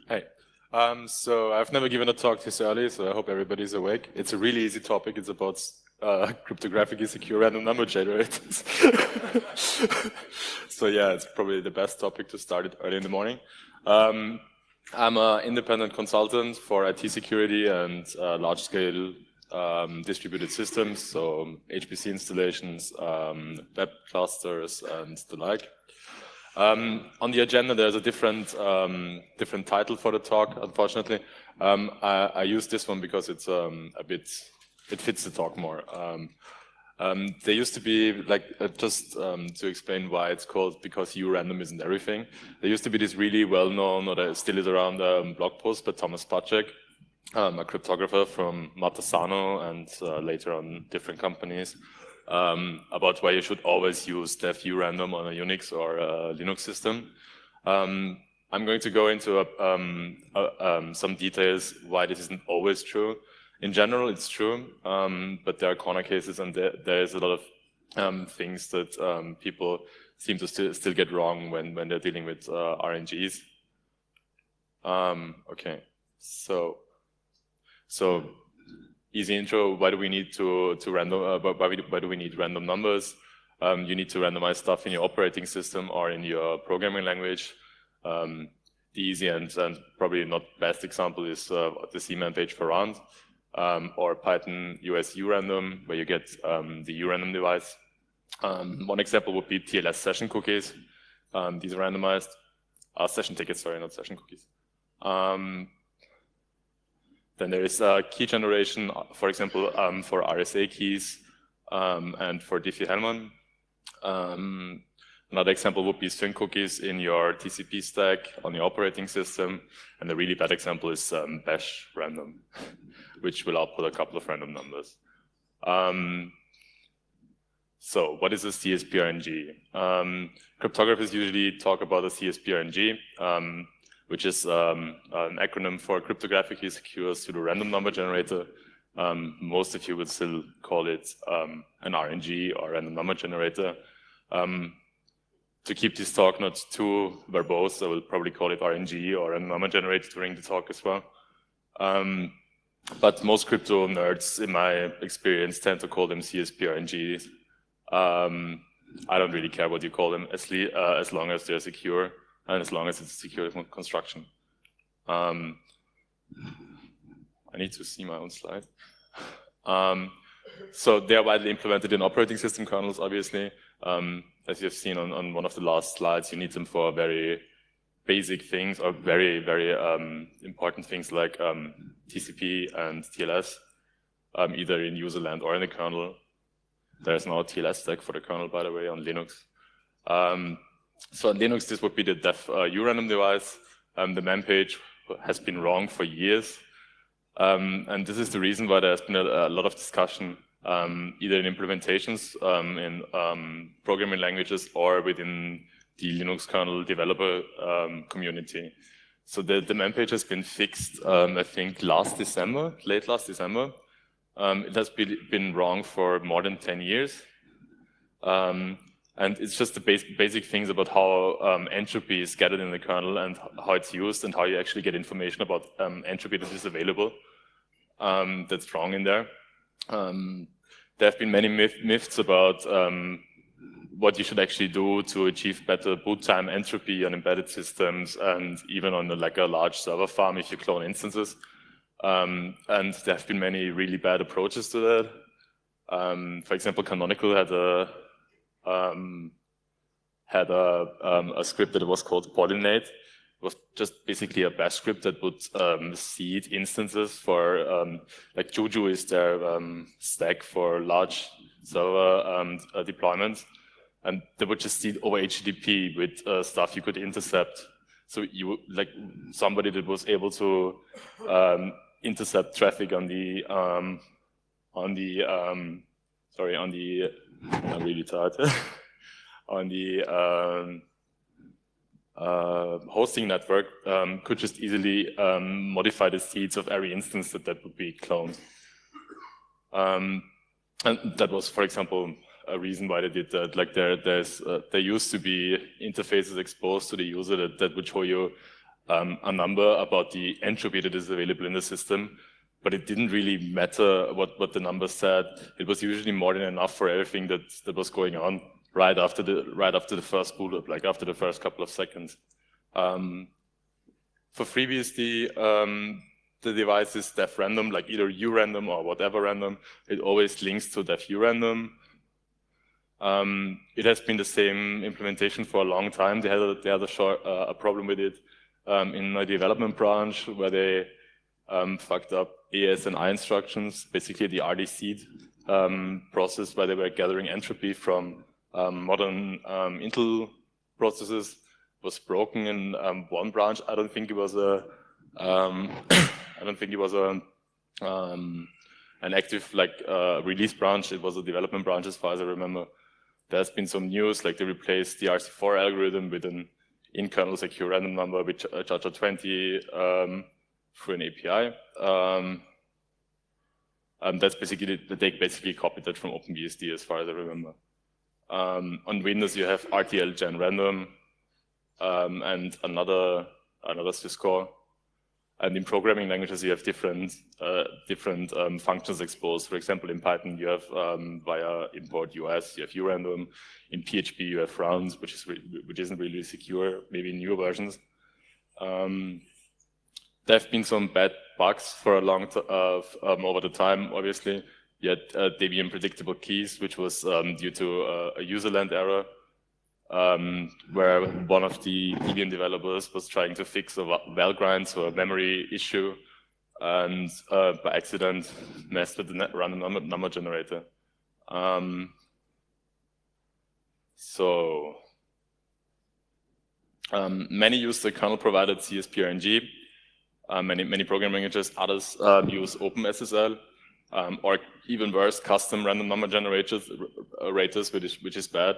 Hey, so I've never given a talk this early, so I hope everybody's awake. It's a really easy topic. It's about cryptographically secure random number generators. So yeah, it's probably the best topic to start it early in the morning. I'm an independent consultant for IT security and large-scale distributed systems, so HPC installations, web clusters, and the like. On the agenda, there's a different title for the talk. Unfortunately, I use this one because it's it fits the talk more. There used to be like just to explain why it's called because random isn't everything. There used to be this really well-known, or there still is around, blog post by Thomas Pacek, a cryptographer from Matasano and later on different companies. About why you should always use def random on a Unix or a Linux system. I'm going to go into some details why this isn't always true. In general, it's true, but there are corner cases, and there is a lot of things that people seem to still get wrong when they're dealing with RNGs. Okay, so easy intro. Why do we need to random? Why do we need random numbers? You need to randomize stuff in your operating system or in your programming language. The easy and probably not best example is the CMAN page for round, or Python US urandom, where you get the urandom device. One example would be TLS session cookies. These are randomized. Session tickets, sorry, not session cookies. Then there is key generation, for example, for RSA keys and for Diffie-Hellman. Another example would be string cookies in your TCP stack on your operating system. And a really bad example is bash random, which will output a couple of random numbers. So what is a CSPRNG? Cryptographers usually talk about a CSPRNG, which is an acronym for cryptographically secure pseudo-random number generator. Most of you would still call it an RNG or random number generator. To keep this talk not too verbose, I will probably call it RNG or random number generator during the talk as well. But most crypto nerds, in my experience, tend to call them CSPRNGs. I don't really care what you call them, as long as they're secure. And as long as it's a secure construction. I need to see my own slide. So they are widely implemented in operating system kernels, obviously. As you've seen on one of the last slides, you need them for very basic things or very, very important things like TCP and TLS, either in user land or in the kernel. There's no TLS stack for the kernel, by the way, on Linux. So on Linux, this would be the def urandom device. The man page has been wrong for years. And this is the reason why there's been a lot of discussion, either in implementations, in programming languages, or within the Linux kernel developer community. So the man page has been fixed, I think, late last December. It has been wrong for more than 10 years. And it's just the basic things about how entropy is gathered in the kernel and how it's used and how you actually get information about entropy that is available that's wrong in there. There have been many myths about what you should actually do to achieve better boot time entropy on embedded systems and even on a large server farm if you clone instances. And there have been many really bad approaches to that. For example, Canonical had a script that was called Pollinate. It was just basically a bash script that would seed instances for, like Juju is their stack for large server deployments. And they would just seed over HTTP with stuff you could intercept. So you like somebody that was able to intercept traffic on the I'm really tired. On the hosting network could just easily modify the seeds of every instance that would be cloned. And that was, for example, a reason why they did that. Like there used to be interfaces exposed to the user that would show you a number about the entropy that is available in the system, but it didn't really matter what the number said. It was usually more than enough for everything that was going on right after the first boot up, like after the first couple of seconds. For FreeBSD, the device is def random, like either urandom or whatever random. It always links to def urandom. It has been the same implementation for a long time. They had a problem with it in my development branch where they fucked up AS and I instructions, basically the RDC process where they were gathering entropy from modern Intel processes was broken in one branch. I don't think it was an active release branch. It was a development branch as far as I remember. There's been some news, like they replaced the RC4 algorithm with an in-kernel secure random number with JARJAR20 through an API. That's basically, they basically copied that from OpenBSD as far as I remember. On Windows you have RTL gen random and another syscore. And in programming languages, you have different functions exposed. For example, in Python, you have via import US, you have urandom. In PHP, you have rounds, which isn't really secure. Maybe in newer versions. There have been some bad bugs for a long time over the time. Obviously, you had Debian predictable keys, which was due to a userland error. Where one of the Debian developers was trying to fix a val grind, so a memory issue, and by accident messed with the random number generator. Many use the kernel-provided CSPRNG. Many programming languages, others use OpenSSL, or even worse, custom random number generators, which is bad.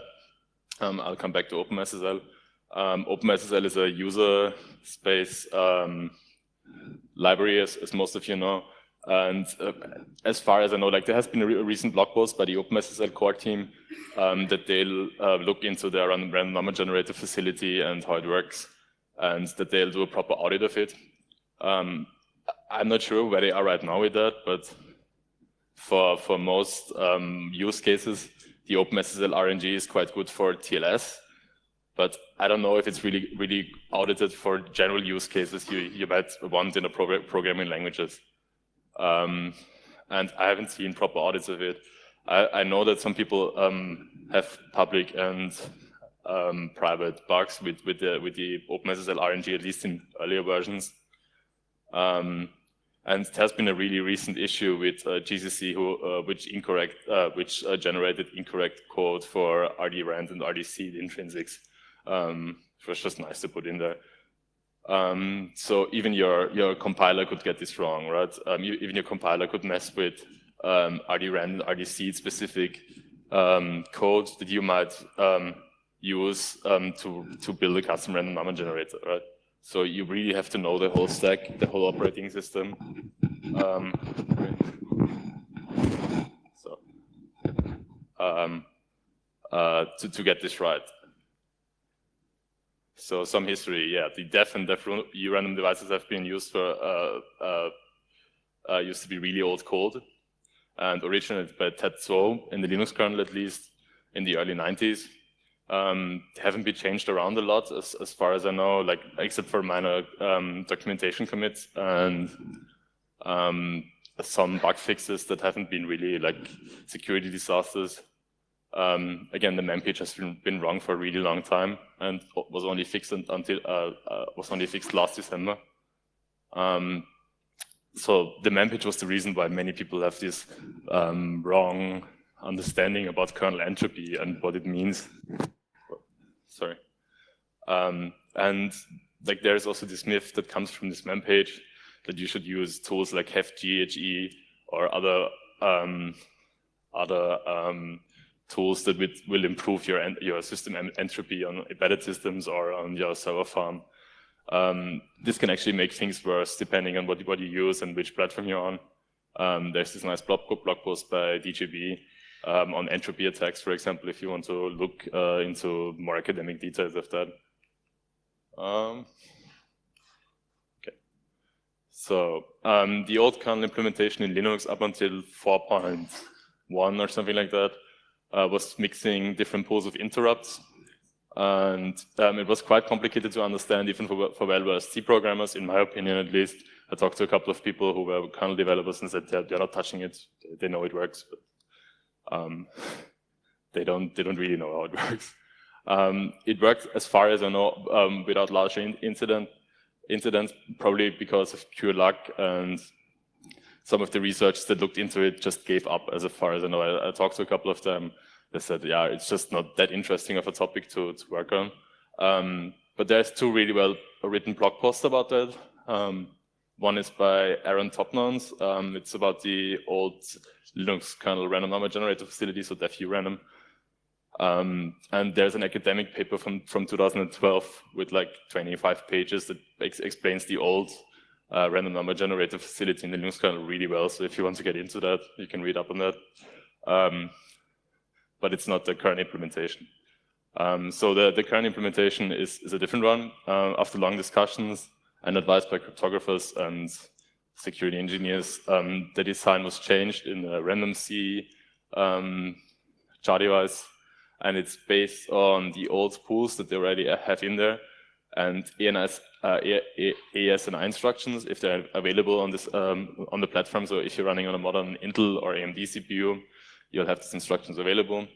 I'll come back to OpenSSL. OpenSSL is a user space library, as most of you know. And as far as I know, like there has been a recent blog post by the OpenSSL core team that they'll look into their random number generator facility and how it works, and that they'll do a proper audit of it. I'm not sure where they are right now with that, but for most use cases, the OpenSSL RNG is quite good for TLS, but I don't know if it's really audited for general use cases you might want in a programming languages. And I haven't seen proper audits of it. I know that some people have public and private bugs with the OpenSSL RNG, at least in earlier versions. And it has been a really recent issue with GCC, which generated incorrect code for RD-rand and RDC intrinsics. It was just nice to put in there. So even your compiler could get this wrong, right? Even your compiler could mess with RD-rand and RDC specific code that you might use to build a custom random number generator, right? So you really have to know the whole stack, the whole operating system. To get this right. So some history, yeah. The def and def urandom devices have been used for used to be really old code, and originated by Ted Zwo in the Linux kernel, at least in the early 90s. Haven't been changed around a lot as far as I know, like except for minor documentation commits and some bug fixes that haven't been really like security disasters. Again, the mem page has been wrong for a really long time and was only fixed last December. So the mem page was the reason why many people have this wrong understanding about kernel entropy and what it means. Sorry. And like there's also this myth that comes from this mem page that you should use tools like HEFGHE or other tools that will improve your system entropy on embedded systems or on your server farm. This can actually make things worse depending on what you use and which platform you're on. There's this nice blog post by DJB on entropy attacks, for example, if you want to look into more academic details of that. So the old kernel implementation in Linux up until 4.1 or something like that was mixing different pools of interrupts. And it was quite complicated to understand even for well-versed C programmers, in my opinion at least. I talked to a couple of people who were kernel developers and said they're not touching it. They know it works, but they don't really know how it works. It worked, as far as I know, without large incidents, probably because of pure luck, and some of the researchers that looked into it just gave up, as far as I know. I talked to a couple of them. They said, yeah, it's just not that interesting of a topic to work on. But there's two really well written blog posts about that. One is by Aaron Topnons. It's about the old Linux kernel random number generator facility, so defu random. And there's an academic paper from 2012 with like 25 pages that explains the old random number generator facility in the Linux kernel really well. So if you want to get into that, you can read up on that. But it's not the current implementation. So the current implementation is a different one. After long discussions and advice by cryptographers and security engineers, the design was changed in a random C jar device, and it's based on the old pools that they already have in there, and AES-NI instructions if they're available on this on the platform. So if you're running on a modern Intel or AMD CPU, you'll have these instructions available.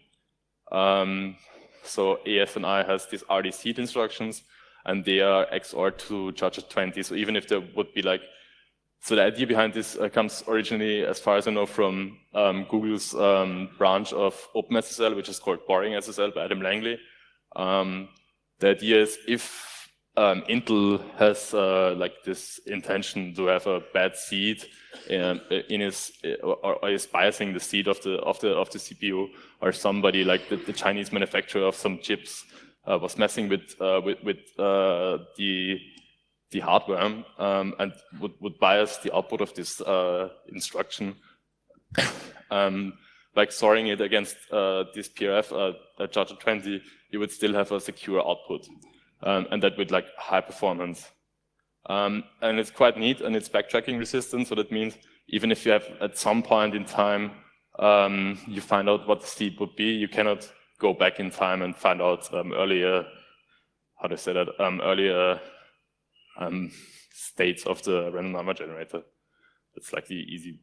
So AES-NI has these RD-seed instructions, and they are XOR to charger20. So even if there would be like, so the idea behind this comes originally, as far as I know, from Google's branch of OpenSSL, which is called Boring SSL by Adam Langley. The idea is if Intel has like this intention to have a bad seed in his, or is biasing the seed of the CPU, or somebody like the Chinese manufacturer of some chips was messing with the hardware and would bias the output of this instruction, like storing it against this PRF charger20, you would still have a secure output. And that with like high performance. And it's quite neat, and it's backtracking resistant, so that means even if you have at some point in time you find out what the seed would be, you cannot go back in time and find out earlier, how to say that, earlier states of the random number generator. That's like the easy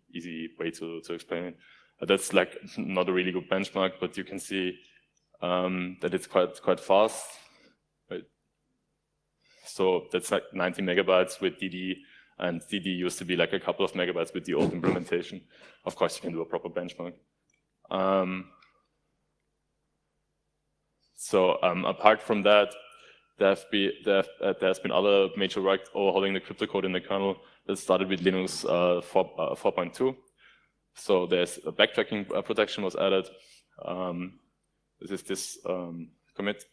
way to explain it. That's like not a really good benchmark, but you can see that it's quite fast. So that's like 90 megabytes with DD, and DD used to be like a couple of megabytes with the old implementation. Of course, you can do a proper benchmark. Apart from that, there's been other major work overhauling the crypto code in the kernel that started with Linux 4.2. So there's a backtracking protection was added. This is this commit.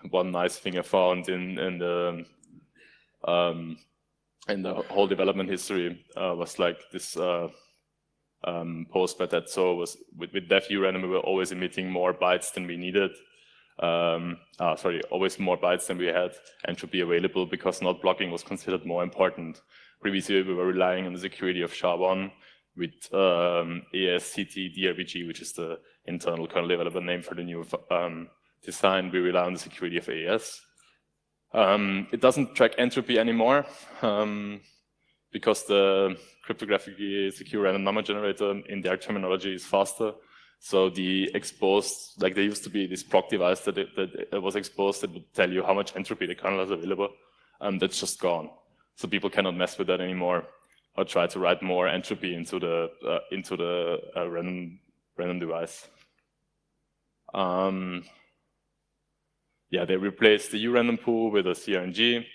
One nice thing I found in the whole development history was like this post by that. So was with defu random, we were always emitting more bytes than we needed. Always more bytes than we had entropy available, because not blocking was considered more important. Previously, we were relying on the security of SHA-1 with ASCT DRVG, which is the internal kernel developer name for the new design. We rely on the security of AES. It doesn't track entropy anymore because the cryptographically secure random number generator in their terminology is faster. So the exposed, like there used to be this proc device that was exposed that would tell you how much entropy the kernel has available. That's just gone. So people cannot mess with that anymore or try to write more entropy into the random device. Yeah, they replaced the urandom pool with a CRNG.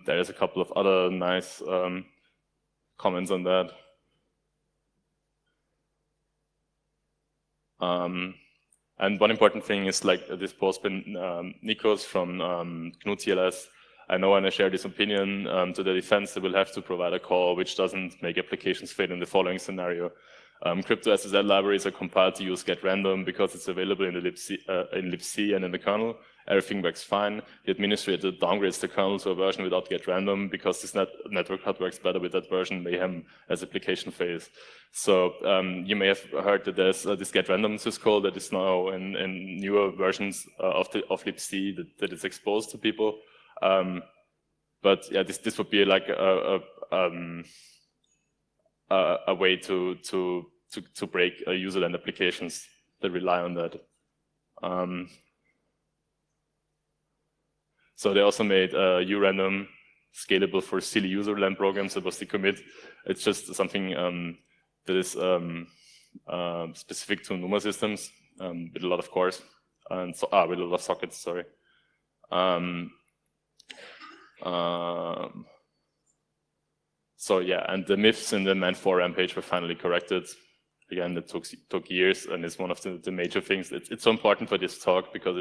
There's a couple of other nice comments on that. And one important thing is like this post by Nikos from GNU TLS. I know when I share this opinion to the defense, they will have to provide a call which doesn't make applications fail in the following scenario. Crypto-SSL libraries are compiled to use get-random because it's available in the libc and in the kernel. Everything works fine. The administrator downgrades the kernel to a version without get-random because this network card works better with that version, Mayhem as application phase. So you may have heard that there's this get-random syscall that is now in newer versions of libc that is exposed to people. But yeah, this would be like a way to break user-land applications that rely on that. So they also made urandom scalable for silly user-land programs. That was the commit. It's just something that is specific to NUMA systems with a lot of cores and with a lot of sockets. Sorry. So yeah, and the myths in the man4 rampage were finally corrected. Again, that took years, and it's one of the major things. It's so important for this talk because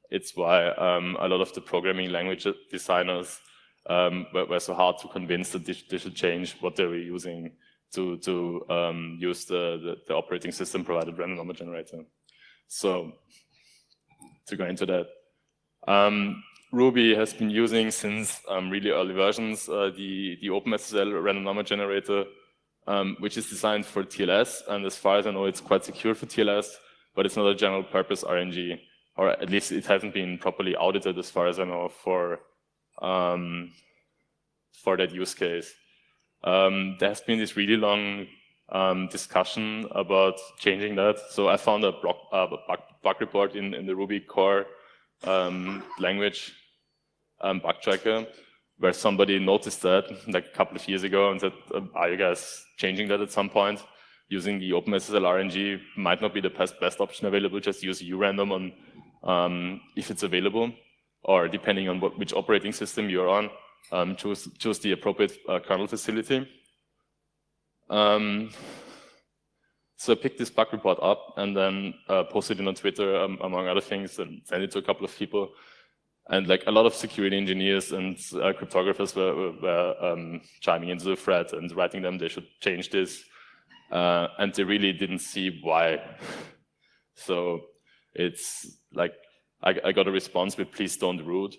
it's why a lot of the programming language designers were so hard to convince that they should change what they were using to use the operating system provided random number generator. So to go into that, Ruby has been using since really early versions the OpenSSL random number generator, which is designed for TLS, and as far as I know, it's quite secure for TLS, but it's not a general purpose RNG, or at least it hasn't been properly audited as far as I know for that use case. There has been this really long discussion about changing that. So I found a bug report in the Ruby core language bug tracker where somebody noticed that like a couple of years ago and said, are you guys changing that at some point? Using the OpenSSL RNG might not be the best option available, just use urandom on if it's available, or depending on which operating system you're on, choose the appropriate kernel facility. So I picked this bug report up and then posted it on Twitter, among other things, and sent it to a couple of people. And like a lot of security engineers and cryptographers were chiming into the thread and writing them they should change this. And they really didn't see why. So it's like, I got a response with please don't root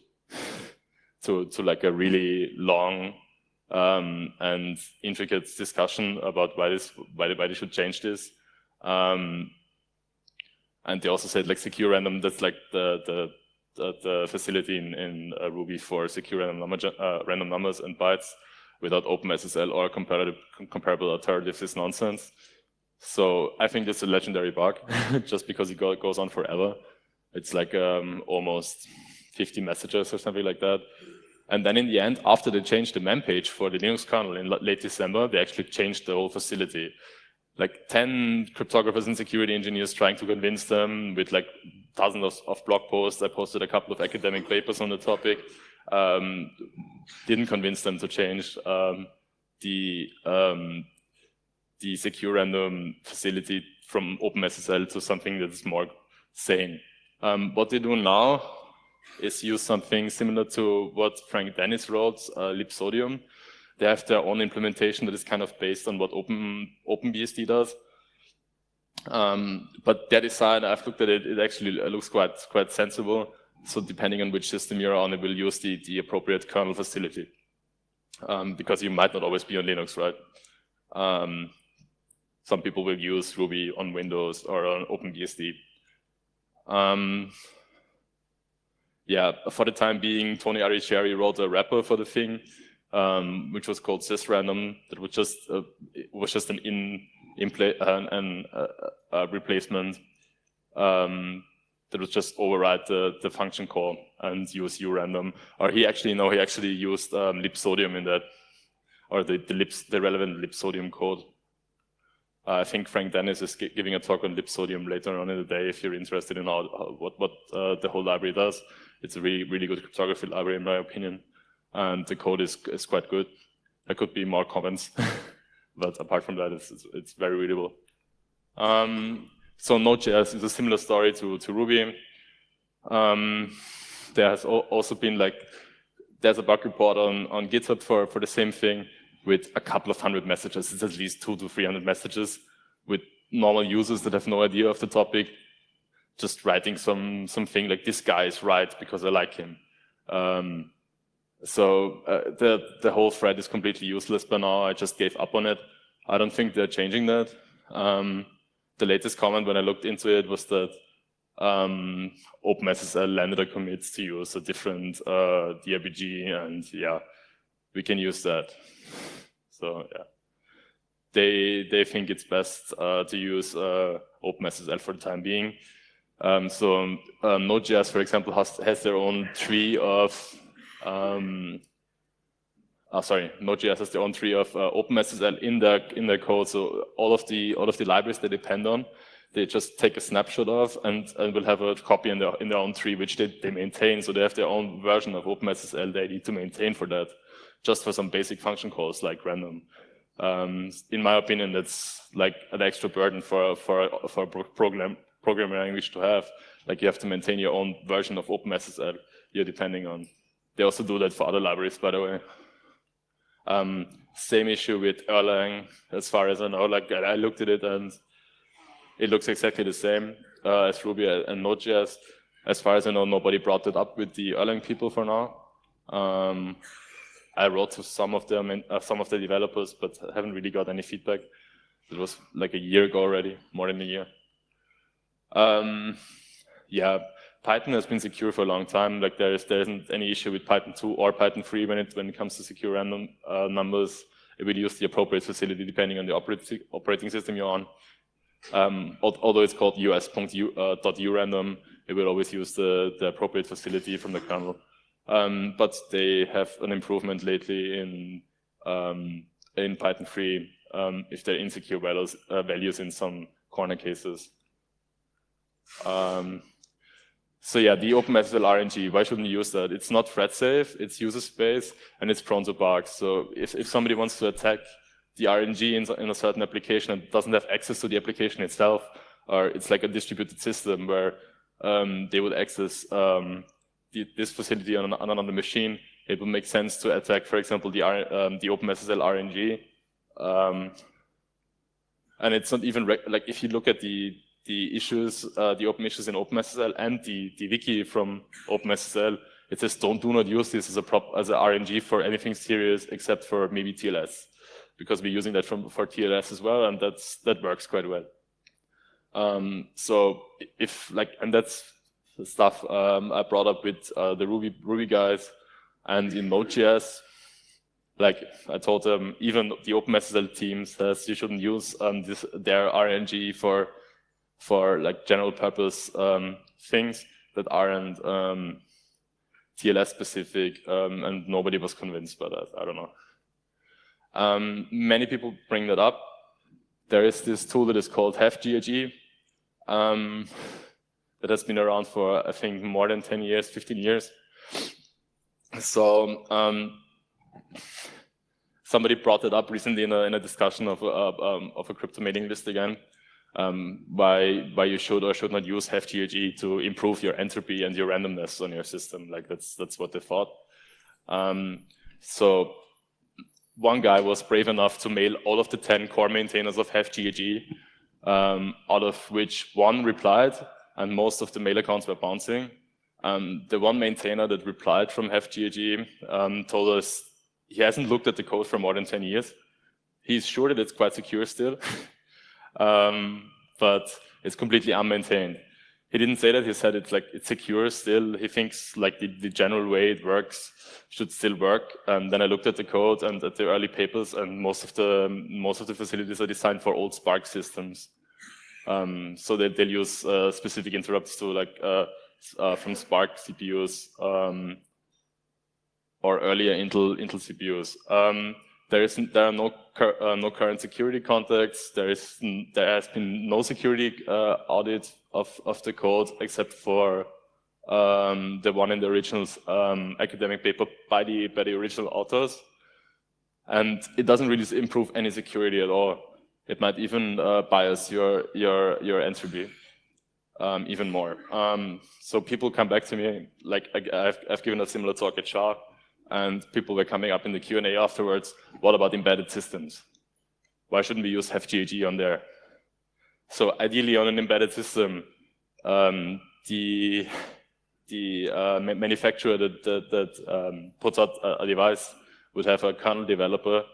to like a really long and intricate discussion about why they should change this. And they also said like secure random, that's like the facility in Ruby for secure random numbers and bytes without OpenSSL or comparable alternatives is nonsense. So I think that's a legendary bug, just because it goes on forever. It's like almost 50 messages or something like that. And then in the end, after they changed the man page for the Linux kernel in late December, they actually changed the whole facility. Like 10 cryptographers and security engineers trying to convince them with like dozens of blog posts. I posted a couple of academic papers on the topic. Didn't convince them to change the secure random facility from OpenSSL to something that is more sane. What they do now is use something similar to what Frank Dennis wrote, libsodium. They have their own implementation that is kind of based on what OpenBSD does. But their design, I've looked at it, it actually looks quite sensible. So depending on which system you're on, it will use the appropriate kernel facility. Because you might not always be on Linux, right? Some people will use Ruby on Windows or on OpenBSD. Yeah, for the time being, Tony Aricheri wrote a wrapper for the thing, which was called sysrandom. That was just an replacement that would just override the function call and use urandom. Or he actually used libsodium in that, or the relevant libsodium code. I think Frank Dennis is giving a talk on libsodium later on in the day if you're interested in what the whole library does. It's a really good cryptography library in my opinion. And the code is quite good. There could be more comments, but apart from that, it's very readable. So Node.js is a similar story to Ruby. There has also been there's a bug report on GitHub for the same thing. with a couple of hundred messages. It's at least 200 to 300 messages with normal users that have no idea of the topic, just writing something like, this guy is right because I like him. So the whole thread is completely useless by now. I just gave up on it. I don't think they're changing that. The latest comment when I looked into it was that OpenSSL landed a commit to use a different DRBG, and yeah, we can use that. So yeah, they think it's best to use OpenSSL for the time being. Node.js, for example, has their own tree of Node.js has their own tree of OpenSSL in their code. So all of the libraries they depend on, they just take a snapshot of and will have a copy in their own tree, which they maintain. So they have their own version of OpenSSL they need to maintain for that, just for some basic function calls like random. In my opinion, that's like an extra burden for a programming language to have. Like, you have to maintain your own version of OpenSSL you're depending on. They also do that for other libraries, by the way. Same issue with Erlang, as far as I know. Like, I looked at it and it looks exactly the same as Ruby and Node.js. As far as I know, nobody brought it up with the Erlang people for now. I wrote to some of them, some of the developers, but haven't really got any feedback. It was like a year ago already, more than a year. Yeah, Python has been secure for a long time. Like, there isn't any issue with Python 2 or Python 3 when it comes to secure random numbers. It will use the appropriate facility depending on the operating system you're on. Although it's called us.urandom, it will always use the appropriate facility from the kernel. But they have an improvement lately in Python 3 if there are insecure values in some corner cases. So yeah, the OpenSSL RNG, why shouldn't you use that? It's not thread safe, it's user space, and it's prone to bugs. So if somebody wants to attack the RNG in a certain application and doesn't have access to the application itself, or it's like a distributed system where they would access this facility on another machine, it would make sense to attack, for example, the OpenSSL RNG. And it's not even, like, if you look at the issues, the open issues in OpenSSL and the wiki from OpenSSL, it says do not use this as a RNG for anything serious except for maybe TLS, because we're using that for TLS as well, and that works quite well. So and that's the stuff I brought up with the Ruby guys, and in Node.js, like I told them, even the OpenSSL team says you shouldn't use their RNG for like general purpose things that aren't TLS specific, and nobody was convinced by that. I don't know. Many people bring that up. There is this tool that is called Hack.lu that has been around for, I think, more than 10 years, 15 years. So somebody brought it up recently in a discussion of a crypto mailing list again. Why you should or should not use Hack.lu to improve your entropy and your randomness on your system. Like, that's what they thought. So one guy was brave enough to mail all of the 10 core maintainers of Hack.lu, out of which one replied, and most of the mail accounts were bouncing. The one maintainer that replied from Hack.lu told us he hasn't looked at the code for more than 10 years. He's sure that it's quite secure still. But it's completely unmaintained. He didn't say that, he said it's secure still. He thinks like the general way it works should still work. Then I looked at the code and at the early papers, and most of the facilities are designed for old Spark systems. So they'll use specific interrupts to from Spark CPUs or earlier Intel CPUs. There are no current security contacts. There has been no security audit of the code except for the one in the original academic paper by the original authors, and it doesn't really improve any security at all. It might even bias your entropy even more. So people come back to me, like I've given a similar talk at SHA. And people were coming up in the Q&A afterwards, what about embedded systems? Why shouldn't we use Hack.GAG on there? So ideally on an embedded system, the manufacturer that puts out a device would have a kernel developer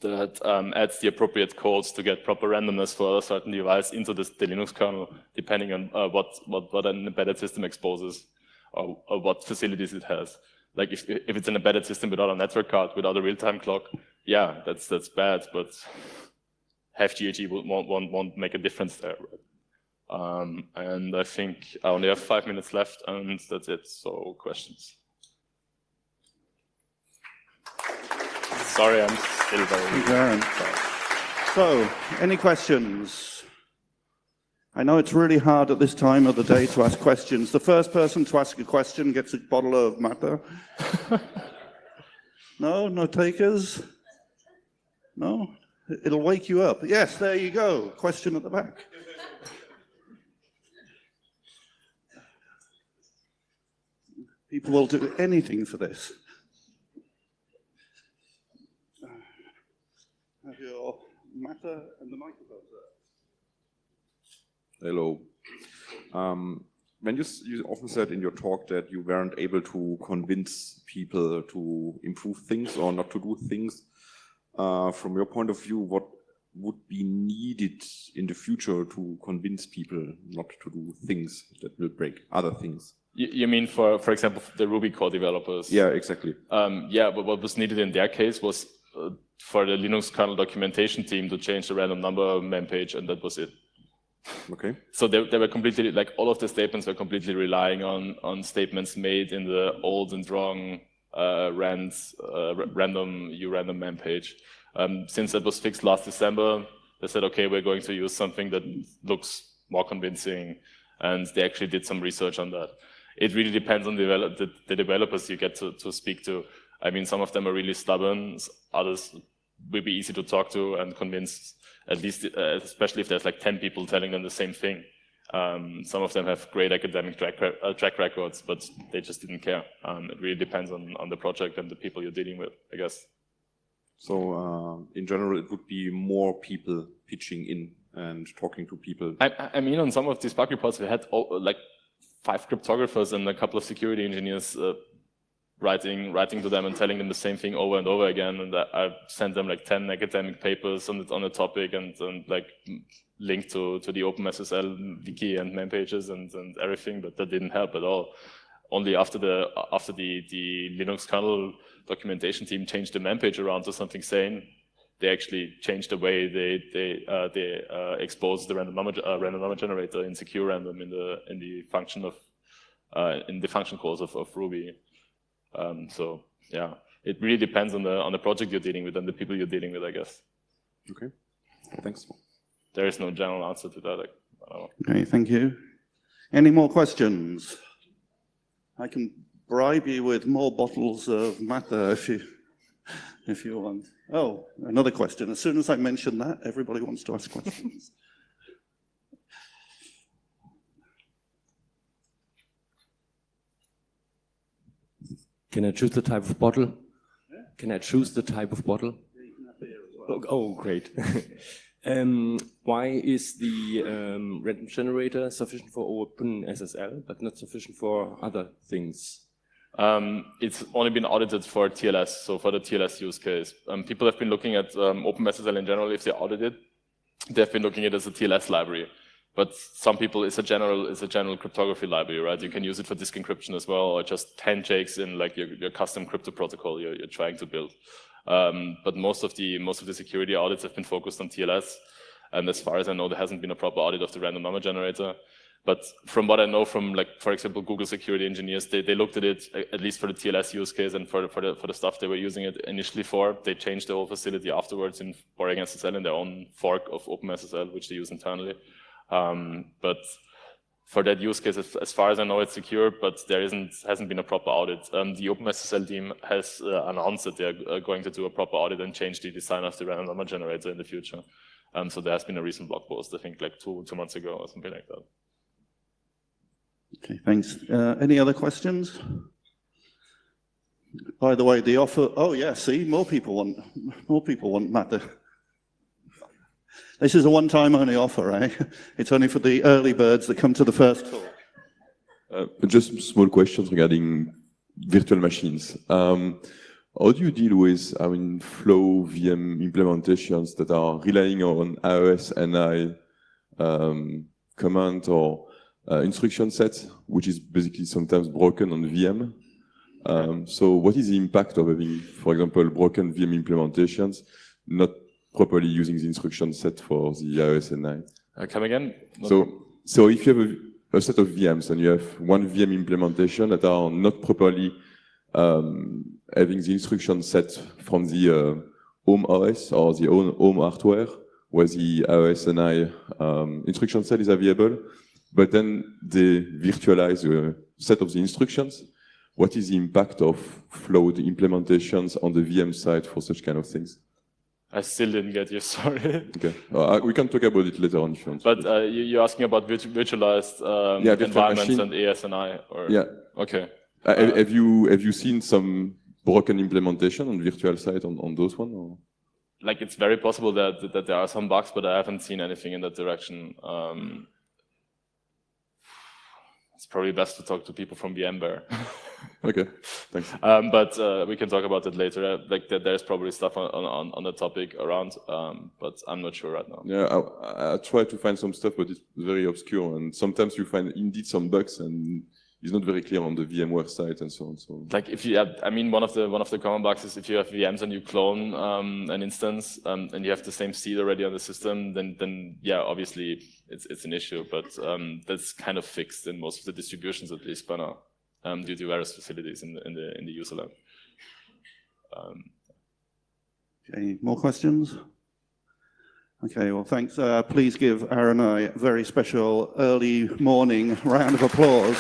that adds the appropriate codes to get proper randomness for a certain device into the Linux kernel, depending on what an embedded system exposes or what facilities it has. Like if it's an embedded system without a network card, without a real-time clock, yeah, that's bad, but Hack.GAG won't make a difference there. And I think I only have 5 minutes left, and that's it. So questions. Sorry, I'm still very... So, any questions? I know it's really hard at this time of the day to ask questions. The first person to ask a question gets a bottle of Mata. No? No takers? No? It'll wake you up. Yes, there you go. Question at the back. People will do anything for this. Have your Mata and the microphone there. Hello. When you often said in your talk that you weren't able to convince people to improve things or not to do things, from your point of view, what would be needed in the future to convince people not to do things that will break other things? You mean for example, the Ruby core developers? Yeah, exactly. Yeah, but what was needed in their case was for the Linux kernel documentation team to change the random number mem page, and that was it. Okay. So they were completely, like all of the statements were completely relying on statements made in the old and wrong random mem page. Since that was fixed last December, they said, okay, we're going to use something that looks more convincing, and they actually did some research on that. It really depends on the developers you get to speak to. I mean, some of them are really stubborn, others will be easy to talk to and convince, at least, especially if there's like 10 people telling them the same thing. Some of them have great academic track records, but they just didn't care. It really depends on the project and the people you're dealing with, I guess. So in general, it would be more people pitching in and talking to people. I mean, on some of these bug reports, we had like 5 cryptographers and a couple of security engineers writing to them and telling them the same thing over and over again. And I sent them like 10 academic papers on the topic and like linked to the OpenSSL wiki and mem pages and everything, but that didn't help at all. Only after the Linux kernel documentation team changed the mem page around to something sane, they actually changed the way they expose the random number generator in secure random in the function calls of Ruby. So yeah, it really depends on the project you're dealing with and the people you're dealing with, I guess. Okay, thanks. There is no general answer to that. I don't know. Okay, thank you. Any more questions? I can bribe you with more bottles of Mata if you want. Oh, another question. As soon as I mention that, everybody wants to ask questions. Can I choose the type of bottle? Yeah. Can I choose the type of bottle? Yeah, you can have beer as well. Oh, great. Why is the random generator sufficient for OpenSSL, but not sufficient for other things? It's only been audited for TLS, so for the TLS use case. People have been looking at OpenSSL in general. If they audit it, they've been looking at it as a TLS library. But some people, it's a general cryptography library, right? You can use it for disk encryption as well, or just handshakes in like your custom crypto protocol you're trying to build. But most of the security audits have been focused on TLS, and as far as I know, there hasn't been a proper audit of the random number generator. But from what I know from, like, for example, Google security engineers, they looked at it, at least for the TLS use case and for the stuff they were using it initially for. They changed the whole facility afterwards in CSPRNGs in their own fork of OpenSSL, which they use internally. But for that use case, as far as I know, it's secure, but there hasn't been a proper audit. The OpenSSL team has announced that they're going to do a proper audit and change the design of the random number generator in the future. So there has been a recent blog post, I think like two months ago or something like that. Okay, thanks. Any other questions? By the way, the offer. Oh yeah, see, more people want Matter. This is a one-time only offer, eh? It's only for the early birds that come to the first talk. Just small questions regarding virtual machines. How do you deal with, Flow VM implementations that are relying on iOS NI command or instruction set, which is basically sometimes broken on VM? So what is the impact of having, for example, broken VM implementations, not properly using the instruction set for the iOS NI? Come again? So if you have a set of VMs and you have one VM implementation that are not properly having the instruction set from the home OS or the home hardware, where the iOS NI instruction set is available, but then they virtualize a set of the instructions. What is the impact of Flow implementations on the VM side for such kind of things? I still didn't get you, sorry. Okay, we can talk about it later on if you want. But you're asking about virtualized environments and ASNI? Or? Yeah. Okay. Have you seen some broken implementation on virtual side on those one? Or? Like, it's very possible that there are some bugs, but I haven't seen anything in that direction. It's probably best to talk to people from VMware. Okay, thanks. But we can talk about it later. Like, there's probably stuff on the topic around, but I'm not sure right now. Yeah, I try to find some stuff, but it's very obscure, and sometimes you find indeed some bugs, and it's not very clear on the VMware side and so on. So, like, if you have, I mean, one of the common bugs is if you have VMs and you clone an instance and you have the same seed already on the system, then yeah, obviously it's an issue. But that's kind of fixed in most of the distributions, at least by now, due to various facilities in the user lab. Okay, more questions? Okay, well, thanks. Please give Aaron a very special early morning round of applause.